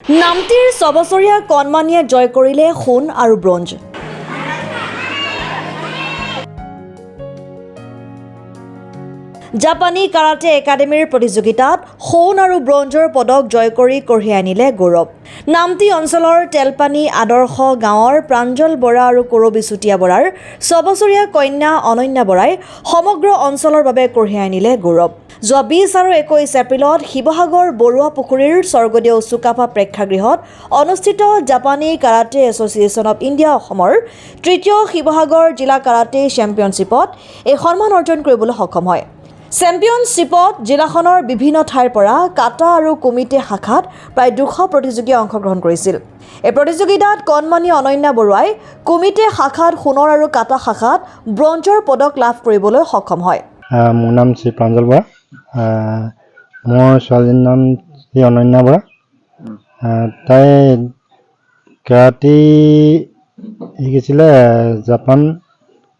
নামটিৰ 6 বছৰীয়া কণমানিয়ে জয় কৰিলে সোণ আৰু ব্ৰঞ্জ। জাপানী কাৰাটে একাডেমীৰ প্ৰতিযোগিতাত সোণ আৰু ব্ৰঞ্জৰ পদক জয় কৰি কঢ়িয়াই আনিলে গৌৰৱ। নামটি অঞ্চলৰ তেলপানী আদৰ্শ গাঁৱৰ প্ৰাঞ্জল বৰা আৰু কৰবী চুতীয়া বৰাৰ 6 বছৰীয়া কন্যা অনন্যা বৰাই সমগ্ৰ অঞ্চলৰ বাবে কঢ়িয়াই আনিলে গৌৰৱ। যোৱা 20 আৰু 21 এপ্ৰিলত শিৱসাগৰ বৰুৱা পুখুৰীৰ স্বৰ্গদেউ চুকাফা প্ৰেক্ষাগৃহত অনুষ্ঠিত জাপানী কাৰাটে এছ'চিয়েশ্যন অৱ ইণ্ডিয়া অসমৰ ৩য় শিৱসাগৰ জিলা কাৰাটে চেম্পিয়নশ্বিপত এই সন্মান অৰ্জন কৰিবলৈ সক্ষম হয়। চেম্পিয়নশ্বিপত জিলাখনৰ বিভিন্ন ঠাইৰ পৰা কাটা আৰু কুমিটে শাখাত প্ৰায় 200 প্ৰতিযোগীয়ে অংশগ্ৰহণ কৰিছিল। এই প্ৰতিযোগিতাত কণমানি অনন্যা বৰুৱাই কুমিটে শাখাত সোণৰ আৰু কাটা শাখাত ব্ৰঞ্জৰ পদক লাভ কৰিবলৈ সক্ষম হয়। মোৰ নাম শ্ৰী প্ৰাঞ্জল বৰা। মোৰ ছোৱালীৰ নাম শ্ৰী অনন্যা বৰা। তাই কেৰাটে শিকিছিলে জাপান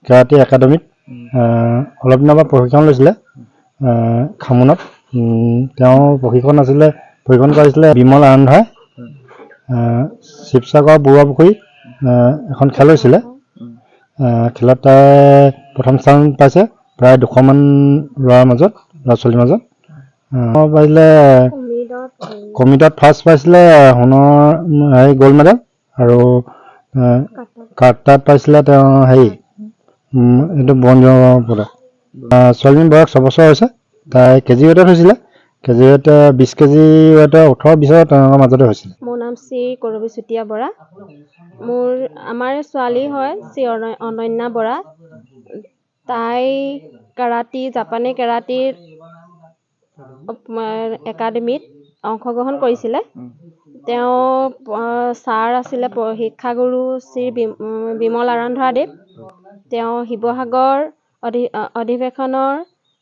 কেৰাটে একাডেমীত। অলপ দিনৰ পৰা প্ৰশিক্ষণ লৈছিলে খামুনত। তেওঁ প্ৰশিক্ষণ কৰিছিলে বিমল আনন্দাই শিৱসাগৰ বৰুৱা পুখুৰীত এখন খেল হৈছিলে। খেলত তাই প্ৰথম স্থান পাইছে প্ৰায় 200 মান ল'ৰা ছোৱালীৰ মাজত। পাৰিলে কমিটত ফাৰ্ষ্ট পাইছিলে সোণৰ গ'ল্ড মেডেল, আৰু কাটাত পাইছিলে তেওঁ এইটো ব্ৰঞ্জৰ পদক। ছোৱালীজনীৰ বয়স 6 বছৰ হৈছে। তাই কেজি ৱেটত হৈছিলে। কেজি ৱেট 20 কেজি ৱেটৰ 18-20 তেওঁলোকৰ মাজতে হৈছিলে। মোৰ নাম শ্ৰী কৰবী চুতীয়া বৰা। আমাৰ ছোৱালী হয় শ্ৰী অনন্যা বৰা। তাই জাপানী কেৰাটে একাডেমীত অংশগ্ৰহণ কৰিছিলে। তেওঁ ছাৰ আছিলে শিক্ষাগুৰু শ্ৰী বিমল আৰান্ধাদেৱ। তেওঁ শিৱসাগৰ অধিৱেশনৰ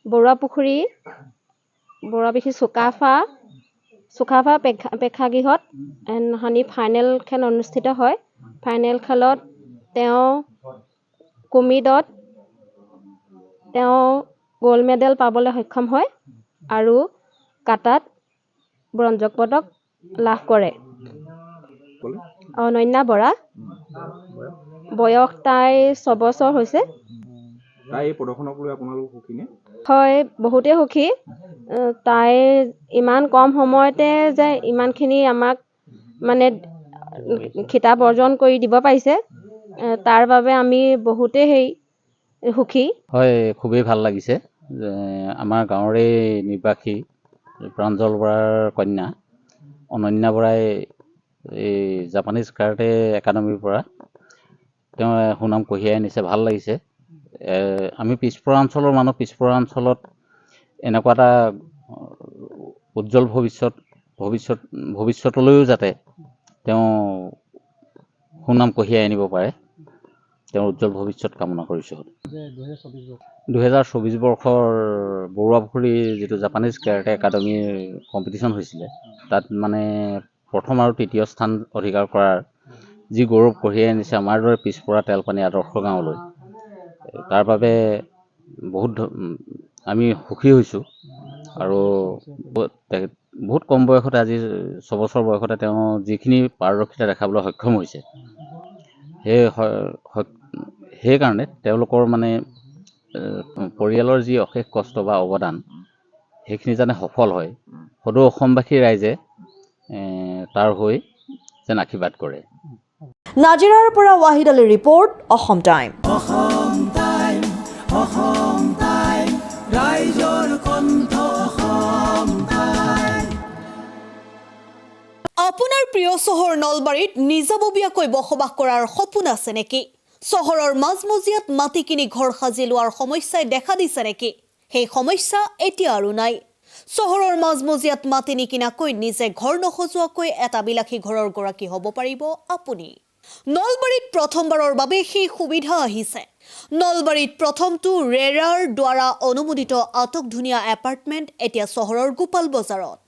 বৰুৱা পুখুৰী চুকাফা প্ৰেক্ষাগৃহত ফাইনেল খেল অনুষ্ঠিত হয়। ফাইনেল খেলত তেওঁ কুমিদত গ'ল্ড মেডেল পাবলৈ সক্ষম হয় আৰু কাটাত ব্ৰঞ্জক পদক লাভ কৰে। অনন্যা বৰা বয়স তাই 6 বছৰ হৈছে। তাই প্ৰদৰ্শনক লৈ আপোনালোক সুখী নে? হয়, বহুতেই সুখী। তাই ইমান কম সময়তে যে ইমানখিনি আমাক খিতাপ অৰ্জন কৰি দিব পাৰিছে, তাৰ বাবে আমি বহুতেই সুখী। হয়, খুবেই ভাল লাগিছে। আমাৰ গাঁৱৰে নিবাসী প্ৰাঞ্জল বৰাৰ কন্যা অনন্যা বৰাই এই জাপানীজ কাৰাটে একাডেমীৰ পৰা তেওঁ সুনাম কঢ়িয়াই আনিছে। ভাল লাগিছে। আমি পিছপৰা অঞ্চলত এনেকুৱা এটা উজ্জ্বল ভৱিষ্যতলৈও যাতে তেওঁ সুনাম কঢ়িয়াই আনিব পাৰে, তেওঁৰ উজ্জ্বল ভৱিষ্যত কামনা কৰিছোঁ। 2024 বৰ্ষৰ বৰুৱা পুখুৰী যিটো জাপানীজ কেৰাটে একাডেমীৰ কম্পিটিশ্যন হৈছিলে, তাত প্ৰথম আৰু তৃতীয় স্থান অধিকাৰ কৰাৰ যি গৌৰৱ কঢ়িয়াই আনিছে আমাৰ দৰে পিছপৰা তেলপানী আদৰ্শ গাঁৱলৈ, তাৰ বাবে আমি সুখী হৈছোঁ। আৰু বহুত কম বয়সতে, আজি 6 বছৰ বয়সতে তেওঁ যিখিনি পাৰদৰ্শিতা দেখাবলৈ সক্ষম হৈছে, সেইকাৰণে তেওঁলোকৰ পৰিয়ালৰ যি অশেষ কষ্ট বা অৱদান, সেইখিনি যেন সফল হয়, সদৌ অসমবাসী ৰাইজে তাৰ হৈ যেন আশীৰ্বাদ কৰে। নাজিৰাৰ পৰা ৱাহিদ আলীৰ ৰিপৰ্ট, অসম টাইম। আপোনাৰ প্ৰিয় চহৰ নলবাৰীত নিজাববীয়াকৈ বসবাস কৰাৰ সপোন আছে নেকি? চহৰৰ মাজমজিয়াত মাটি কিনি ঘৰ সাজি লোৱাৰ সমস্যাই দেখা দিছে নেকি? সেই সমস্যা এতিয়া আৰু নাই। চহৰৰ মাজমজিয়াত মাটি নিকিনাকৈ নিজে ঘৰ নসজোৱাকৈ এটা বিলাসী ঘৰৰ গৰাকী হ'ব পাৰিব আপুনি। নলবাৰীত প্ৰথমবাৰৰ বাবে সেই সুবিধা আহিছে। নলবাৰীত প্ৰথমটো ৰেৰাৰ দ্বাৰা অনুমোদিত আটকধুনীয়া এপাৰ্টমেণ্ট এতিয়া চহৰৰ গোপাল বজাৰত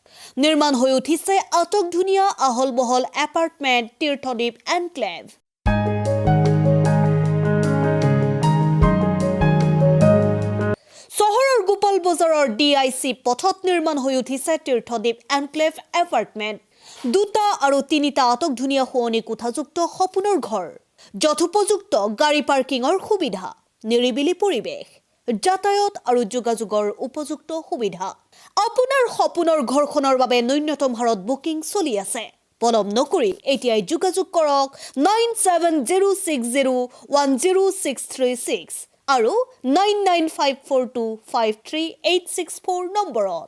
নিৰ্মাণ হৈ উঠিছে। আটকধুনীয়া আহল বহল এপাৰ্টমেণ্ট তীৰ্থদ্বীপ এনক্লেভ। চহৰৰ গোপাল বজাৰৰ DIC পথত নিৰ্মাণ হৈ উঠিছে তীৰ্থদ্বীপ এনক্লেভ এপাৰ্টমেণ্ট। দুটা আৰু তিনিটা আটক ধুনীয়া শুৱনি কোঠাযুক্ত সপোনৰ ঘৰ, যথোপযুক্ত গাড়ী পাৰ্কিঙৰ সুবিধা, নিৰিবিলি পৰিৱেশ, যাতায়াত আৰু যোগাযোগৰ উপযুক্ত সুবিধা। আপোনাৰ সপোনৰ ঘৰখনৰ বাবে ন্যূনতম হাৰত বুকিং চলি আছে। পলম নকৰি এতিয়াই যোগাযোগ কৰক 9706010636 আৰু 9954253864 নম্বৰত।